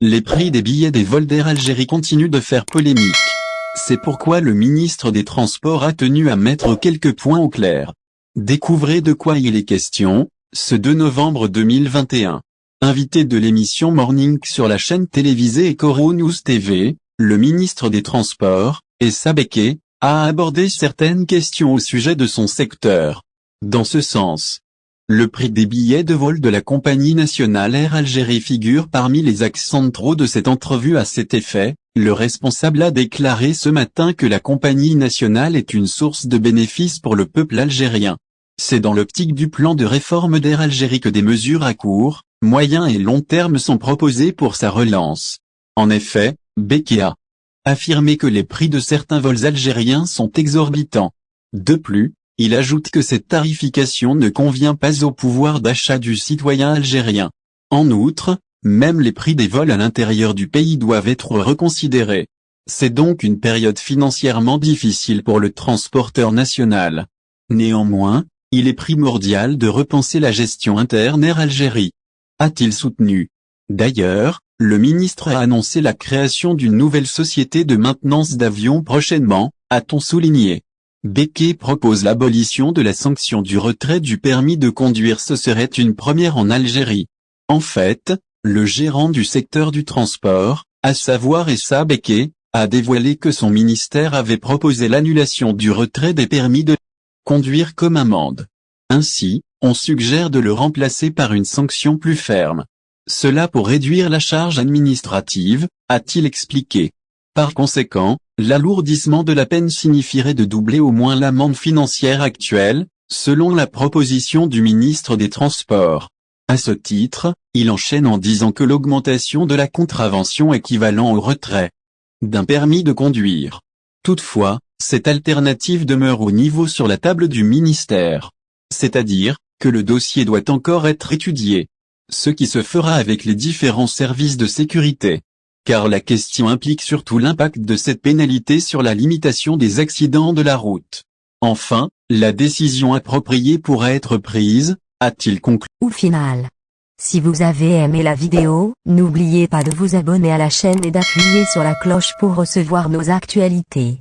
Les prix des billets des vols d'Air Algérie continuent de faire polémique. C'est pourquoi le ministre des Transports a tenu à mettre quelques points au clair. Découvrez de quoi il est question, ce 2 novembre 2021. Invité de l'émission Morning sur la chaîne télévisée Eco News TV, le ministre des Transports, Essa Béké, a abordé certaines questions au sujet de son secteur. Dans ce sens, le prix des billets de vol de la compagnie nationale Air Algérie figure parmi les axes centraux de cette entrevue. À cet effet, le responsable a déclaré ce matin que la compagnie nationale est une source de bénéfices pour le peuple algérien. C'est dans l'optique du plan de réforme d'Air Algérie que des mesures à court, moyen et long terme sont proposées pour sa relance. En effet, Béké a affirmé que les prix de certains vols algériens sont exorbitants. De plus, il ajoute que cette tarification ne convient pas au pouvoir d'achat du citoyen algérien. En outre, même les prix des vols à l'intérieur du pays doivent être reconsidérés. C'est donc une période financièrement difficile pour le transporteur national. Néanmoins, il est primordial de repenser la gestion interne Air Algérie, a-t-il soutenu. D'ailleurs, le ministre a annoncé la création d'une nouvelle société de maintenance d'avions prochainement, a-t-on souligné. Béké propose l'abolition de la sanction du retrait du permis de conduire. Ce serait une première en Algérie. En fait, le gérant du secteur du transport, à savoir Essa Béké, a dévoilé que son ministère avait proposé l'annulation du retrait des permis de conduire comme amende. Ainsi, on suggère de le remplacer par une sanction plus ferme. Cela pour réduire la charge administrative, a-t-il expliqué. Par conséquent, l'alourdissement de la peine signifierait de doubler au moins l'amende financière actuelle, selon la proposition du ministre des Transports. À ce titre, il enchaîne en disant que l'augmentation de la contravention équivalent au retrait d'un permis de conduire. Toutefois, cette alternative demeure au niveau sur la table du ministère. C'est-à-dire, que le dossier doit encore être étudié. Ce qui se fera avec les différents services de sécurité. Car la question implique surtout l'impact de cette pénalité sur la limitation des accidents de la route. Enfin, la décision appropriée pourra être prise, a-t-il conclu. Au final, si vous avez aimé la vidéo, n'oubliez pas de vous abonner à la chaîne et d'appuyer sur la cloche pour recevoir nos actualités.